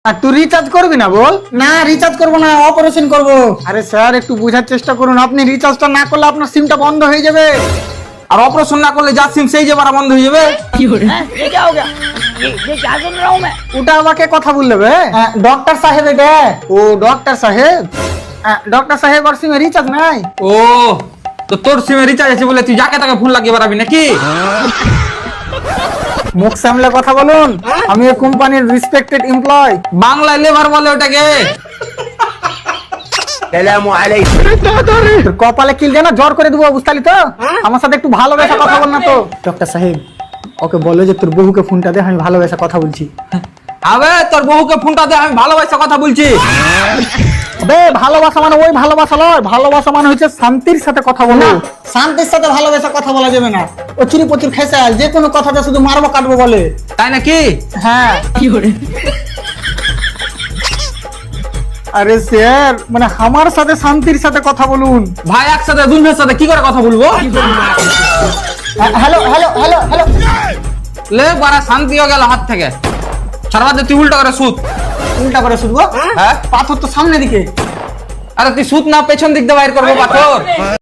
আর তুই রিচার্জ করবি না বল? না রিচার্জ করবো না, অপারেশন করব। আরে স্যার একটু বোঝার চেষ্টা করুন, আপনি রিচার্জটা না করলে আপনার সিমটা বন্ধ হয়ে যাবে। আর অপারেশন না করলে যার সিম সেই যে বারা বন্ধ হয়ে যাবে। ये क्या हो गया? ये क्या सुन रहा हूँ मैं? ওটা আমাকে কথা বললে বে? ডক্টর সাহেব এটা। ও ডক্টর সাহেব, ডক্টর সাহেব আর সিমে রিচার্জ নাই। ও তো তোর সিমে রিচার্জ আছে বলে তুই যাকে তাকে ফোন লাগিয়ে বেড়াবি নাকি? মুখ সামলে কথা বলুন, আমি এই কোম্পানির রেসপেক্টেড এমপ্লয়। বাংলায় লেবার বলে ওটাকে। তোর কপালে কিল দেনা জ্বর করে দেবো, বুঝতালি তো? আমার সাথে একটু ভালোবেসে কথা বল না তো। ডক্টর সাহেব ওকে বলো যে তোর বহুকে ফোনটা দে, আমি ভালোবেসে কথা বলছি। আবে তোর বহুকে ফোনটা দে, আমি ভালোবাসা কথা বলছি। বে ভালোবাসা মানে ওই ভালোবাসা নয়, ভালোবাসা মানে হচ্ছে শান্তির সাথে কথা বলো। শান্তির সাথে ভালোবেসে কথা বলা যাবে না। ও চুরি প্রচুর খেসাল, যে কোনো কথাটা শুধু মারবো কাটবো বলে। তাই নাকি? হ্যাঁ আরে স্যার মানে আমার সাথে শান্তির সাথে কথা বলুন। ভাই একসাথে দুজনের সাথে কি করে কথা বলবো? Hello hello hello hello. লে বারা শান্তি হয়ে গেল হাত থেকে। সারবাদে তুই উল্টা করে সুত। উল্টা করে শুধবো? হ্যাঁ পাথর তো সামনে দিকে। আরে তুই সুত না পেছন দিক দিয়ে বাইর করবো পাথর।